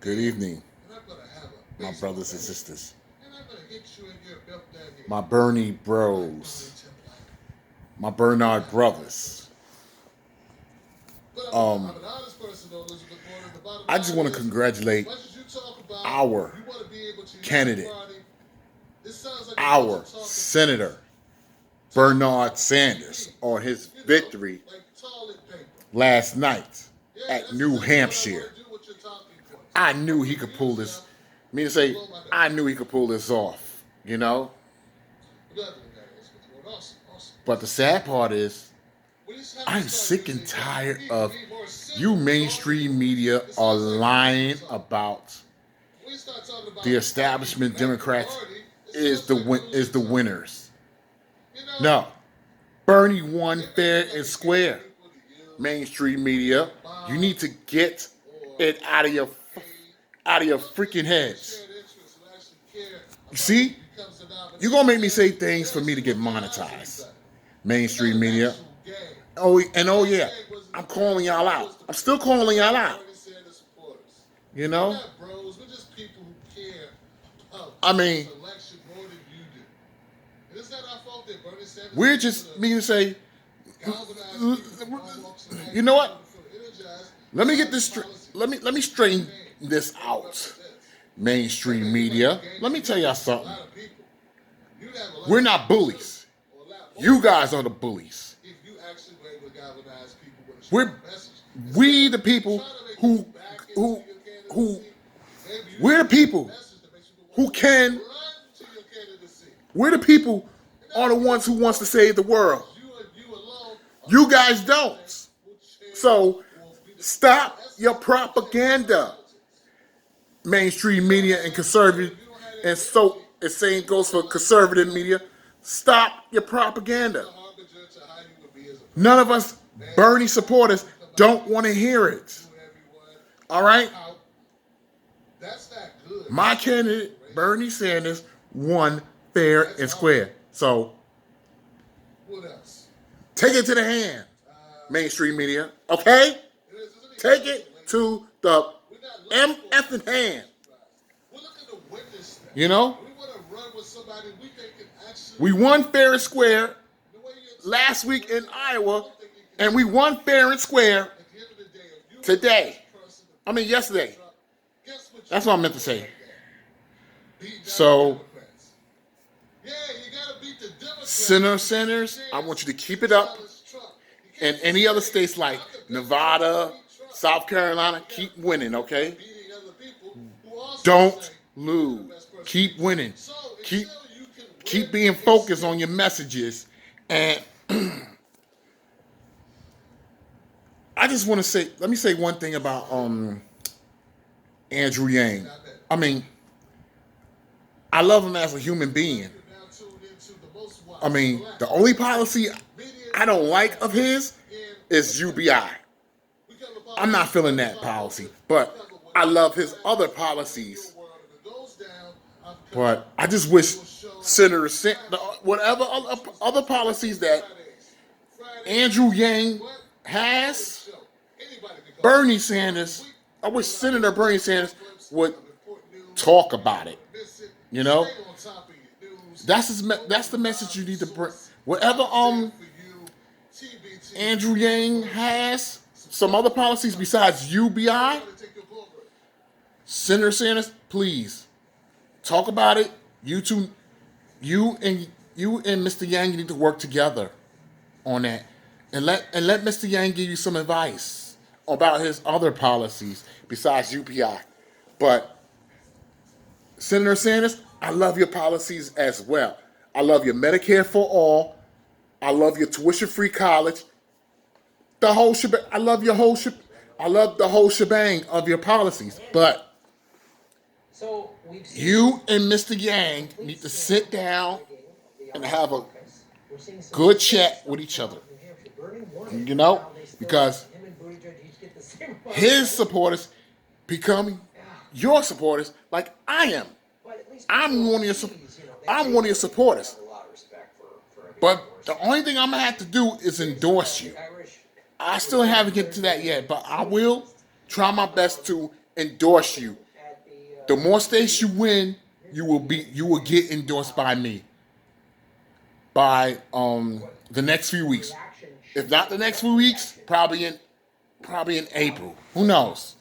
Good evening, my brothers and sisters, my Bernie bros, my Bernard brothers. Um, I just want to congratulate our candidate, our Senator Bernard Sanders, on his victory last night at New Hampshire. I knew he could pull this. I knew he could pull this off, you know? But the sad part is, I'm sick and tired of you mainstream media are lying about the establishment Democrats is the winners. No. Bernie won fair and square. Mainstream media, you need to get it out of your freaking heads. You see? You're going to make me say things for me to get monetized. Mainstream media. Oh yeah, I'm calling y'all out. I'm still calling y'all out. You know? I mean, we're just me to say, you know what? Let me get this. Let me straighten this out. Mainstream media. Let me tell y'all something. We're not bullies. You guys are the bullies. We the people who we're the people who can. We're the people are the ones who wants to save the world. You guys don't. So stop your propaganda. Mainstream media and conservative, and so the same goes for conservative media. Stop your propaganda. None of us Bernie supporters don't want to hear it. All right? My candidate, Bernie Sanders, won fair and square. So take it to the hand, mainstream media. Okay? Take it to the MF hand. You know? We won fair and square last week in Iowa, and we won fair and square today. Yesterday. That's what I meant to say. So, Senators, I want you to keep it up. And any other states like Nevada, South Carolina, keep winning, okay? Don't lose. Keep winning. Keep being focused on your messages. And I just want to say, let me say one thing about Andrew Yang. I love him as a human being. The only policy I don't like of his is UBI. I'm not feeling that policy, but I love his other policies. But I just wish whatever other policies that Andrew Yang has, Bernie Sanders, I wish Senator Bernie Sanders would talk about it. You know? That's the message you need to bring. Whatever Andrew Yang has, some other policies besides UBI, Senator Sanders, please talk about it. You and Mr. Yang need to work together on that, and let Mr. Yang give you some advice about his other policies besides UBI. But Senator Sanders, I love your policies as well. I love your Medicare for all. I love your tuition-free college. The whole shebang. I love the whole shebang of your policies. But you and Mr. Yang need to sit down and have a good chat with each other. You know, because his supporters becoming your supporters like I am. I'm one of your supporters. But the only thing I'm going to have to do is endorse you. I still haven't get to that yet, but I will try my best to endorse you The more states you win, you will get endorsed by me by the next few weeks. If not the next few weeks, probably in April. Who knows?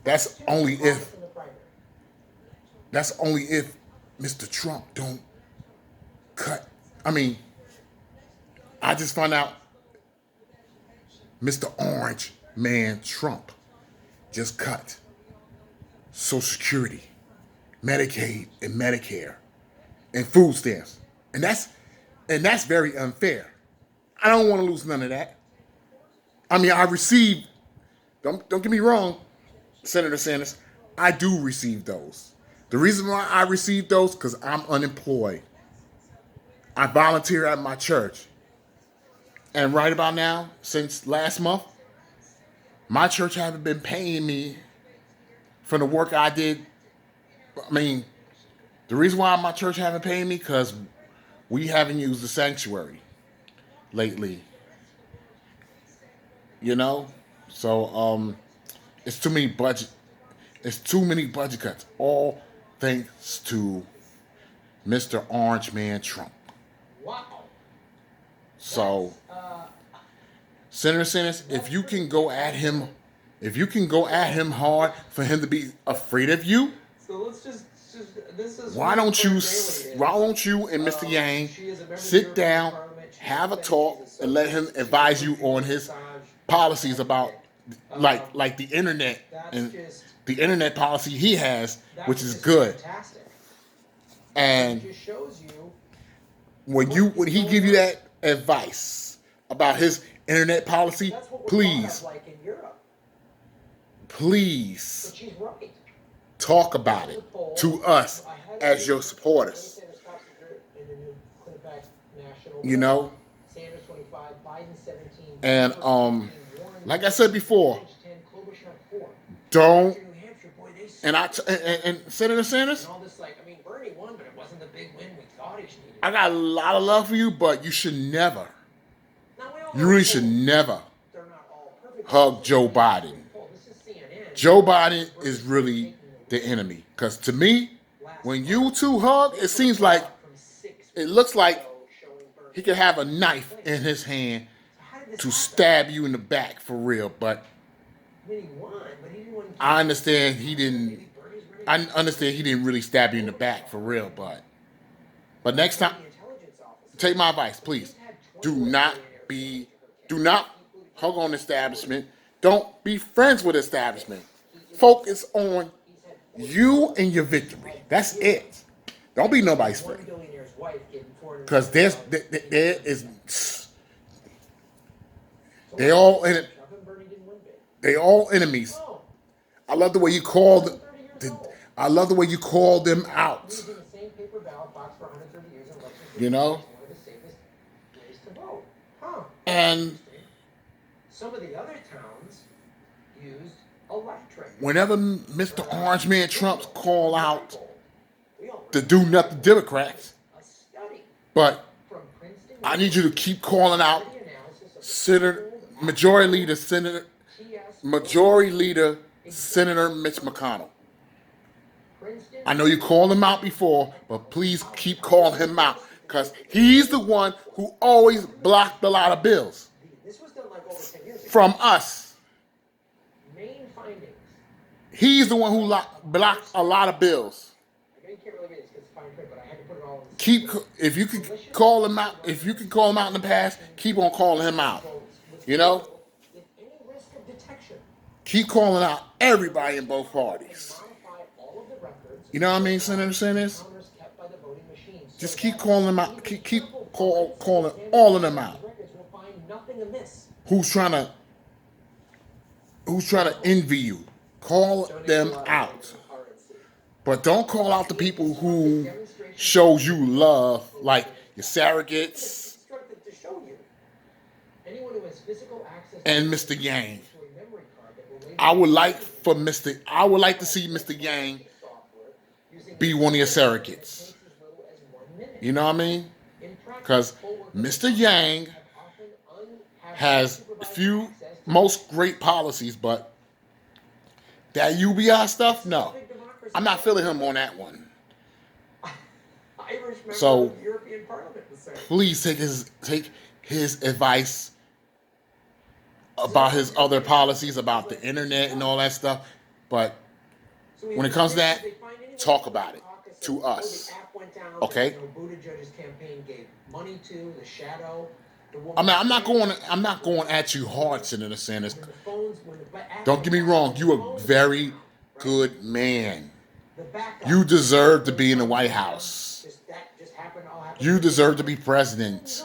That's only if Mr. Trump don't cut. I mean, I just found out Mr. Orange Man Trump just cut Social Security, Medicaid, and Medicare, and food stamps, and that's very unfair. I don't want to lose none of that. I mean, I received. Don't get me wrong, Senator Sanders. I do receive those. The reason why I receive those because I'm unemployed. I volunteer at my church, and right about now, since last month, my church haven't been paying me for the work I did. I mean, the reason why my church haven't paid me because we haven't used the sanctuary lately. You know, so it's too many budget. It's too many budget cuts. All thanks to Mr. Orange Man Trump. Wow. So, Senator Sanders, if you can go at him hard for him to be afraid of you, So let's just this is why don't you and Mr. Yang sit down, have a talk, and let him advise you on his policies about like the internet and the internet policy he has, which is good. And when he give you that advice about his internet policy, please talk about it to us as your supporters. You know? And like I said bore, don't and Senator Sanders, I got a lot of love for you, but you really should never hug Joe Biden. Joe Biden is really the enemy. Because to me, when you two hug, it looks like he could have a knife in his hand to stab you in the back for real. But I understand he didn't really stab you in the back for real. But next time, take my advice, please. Do not hug on the establishment. Don't be friends with the establishment. Focus on you and your victory. That's it. Don't be nobody's friend. Because there is they all enemies. I love the way you call them out. You know? And some of the other towns used electric. Whenever Mr. Orange Man Trump's call out to do nothing Democrats, but I need you to keep calling out Majority Leader Senator Mitch McConnell. I know you called him out before, but please keep calling him out because he's the one who always blocked a lot of bills from us. He's the one who blocked a lot of bills. If you can call him out in the past, keep on calling him out. You know? Keep calling out everybody in both parties. You know what I mean, Senator Sanders? Just keep calling them out. Keep calling all of them out. Who's trying to envy you? Call them out. But don't call out the people who shows you love, like your surrogates and Mr. Yang. I would like to see Mr. Yang be one of your surrogates. You know what I mean? Because Mr. Yang has most great policies, but that UBI stuff, no. I'm not feeling him on that one. Irish member So of the European Parliament was saying. please take his advice about his other policies about the internet and all that stuff. But when it comes to that, talk about it to us. Okay? Buttigieg's campaign gave money to the shadow. I'm not going at you hard, Senator Sanders. Don't get me wrong, you a very good man. You deserve to be in the White House. You deserve to be president.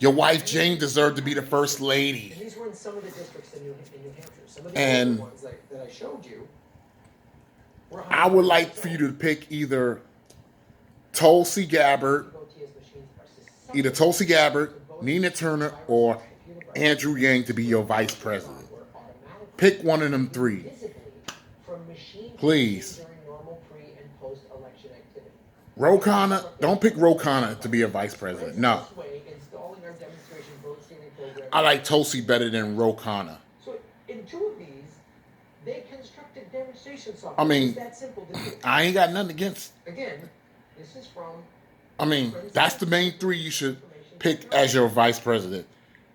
Your wife Jane deserved to be the first lady. And these were in some of the districts in New Hampshire. Some of the And ones that I showed you. I would like for you to pick either Tulsi Gabbard, Nina Turner, or Andrew Yang to be your vice president. Pick one of them three. Please. Ro Khanna, don't pick Ro Khanna to be a vice president. No. I like Tulsi better than Ro Khanna. So in two of these, they constructed demonstration software. I mean, it's that simple to do. I ain't got nothing against. Again, this is from. I mean, that's the main three you should pick as your vice president.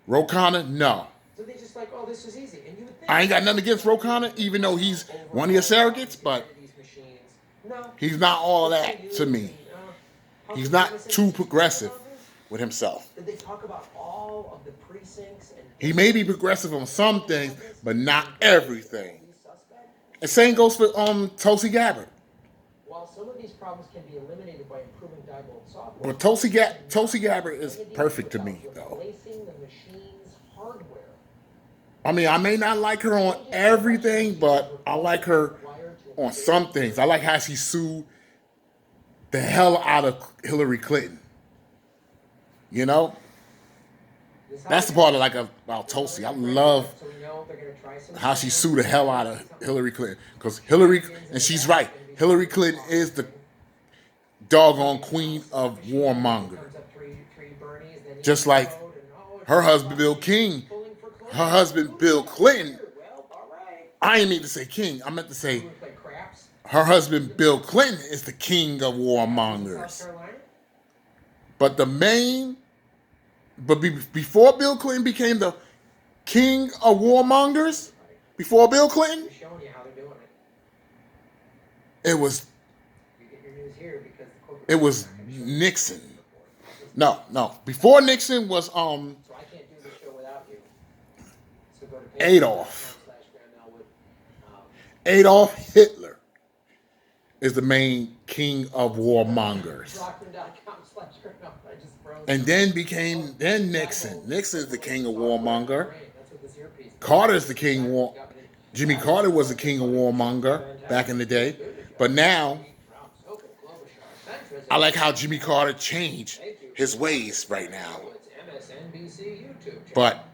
Ro Khanna, no. So they just like, oh, this is easy, and you would think. I ain't got nothing against Ro Khanna, even though he's one of your surrogates, but he's not all that to me. He's not too progressive with himself. Did they talk about all of the precincts? And he may be progressive on some things, but not everything. And same goes for Tulsi Gabbard. While some of these problems can be eliminated by improving diebold software, but Tulsi Gabbard is perfect to me, though. Replacing the machine's hardware. I mean, I may not like her on everything, but I like her on some things. I like how she sued the hell out of Hillary Clinton. You know? That's the part I like about Tulsi. I love how she sued the hell out of Hillary Clinton. Because and she's right, Hillary Clinton is the doggone queen of warmonger. Just like her husband Bill Clinton, I didn't mean to say king, I meant to say her husband Bill Clinton is the king of warmongers. But before Bill Clinton became the king of warmongers, before Bill Clinton, it was Nixon. No. Before Nixon was Adolf. Adolf Hitler is the main king of warmongers. And then Nixon. Nixon is the king of warmonger. Carter's the king of Jimmy Carter was the king of warmonger back in the day. But now, I like how Jimmy Carter changed his ways right now. But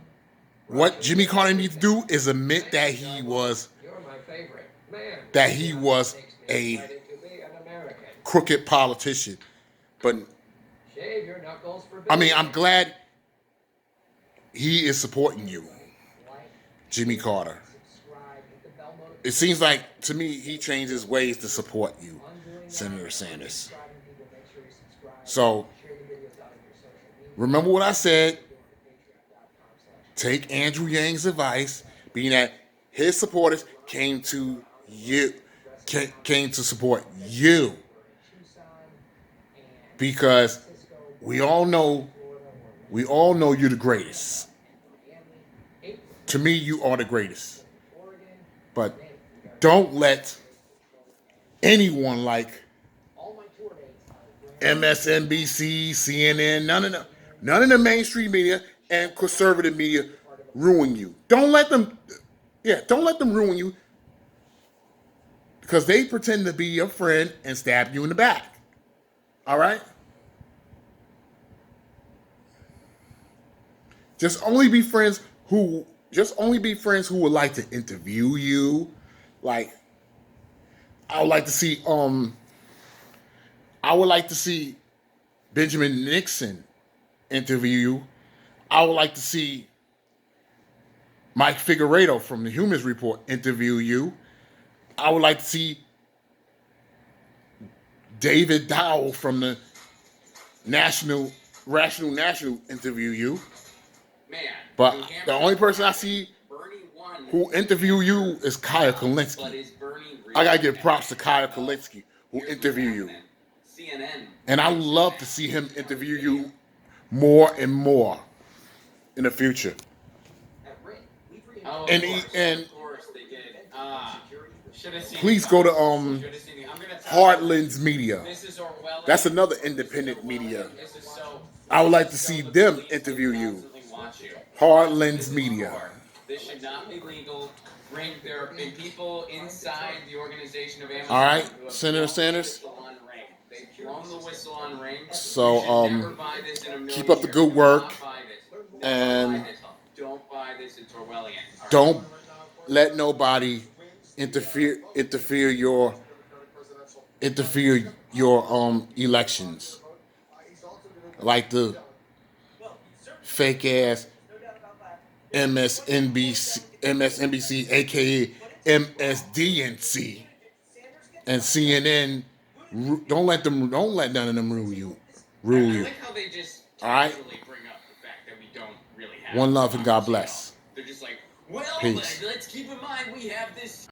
what Jimmy Carter needs to do is admit that he was a crooked politician. But I mean, I'm glad he is supporting you, Jimmy Carter. It seems like, to me, he changed his ways to support you, Senator Sanders. So, remember what I said. Take Andrew Yang's advice, being that his supporters came to support you. Because we all know you're the greatest. To me, you are the greatest. But don't let anyone like MSNBC, CNN, none of the mainstream media and conservative media ruin you. Don't let them ruin you, because they pretend to be your friend and stab you in the back. All right? Just only be friends who would like to interview you. Like, I would like to see Benjamin Nixon interview you. I would like to see Mike Figueredo from the Humans Report interview you. I would like to see David Dowell from the Rational interview you. Man, But New Hampshire the only person I see Bernie won, who interview you is Kaya but Kalinske. is Bernie I gotta really give props to bad? Kaya Well, Kalinske who here's what's interview you. happening. CNN. And I would love to see him interview you more and more in the future. Oh, And of course they did. Should have seen. Please go to Should have seen it. I'm gonna tell Heartlands Media. This is Orwellian. That's another independent media. This is so. I would like to this is see so the them police interview can you. constantly watch you. Heartlands This is Media. war. This should not be legal. There have been people inside the organization of Amazon. All right, who have Senator blown Sanders. the whistle on Ring. They've blown the whistle on Ring. So, You should never buy this in a million keep up the years. good Do work, not buy this. Never and buy this. Don't buy this. It's Orwellian. All right. don't let nobody interfere your elections, like the fake ass MSNBC, aka MSDNC, and CNN. Don't let none of them rule you. I like how they just All right. casually bring up the fact that we don't really have One love and God democracy at all. bless. They're just like, well, Peace. let's keep in mind we have this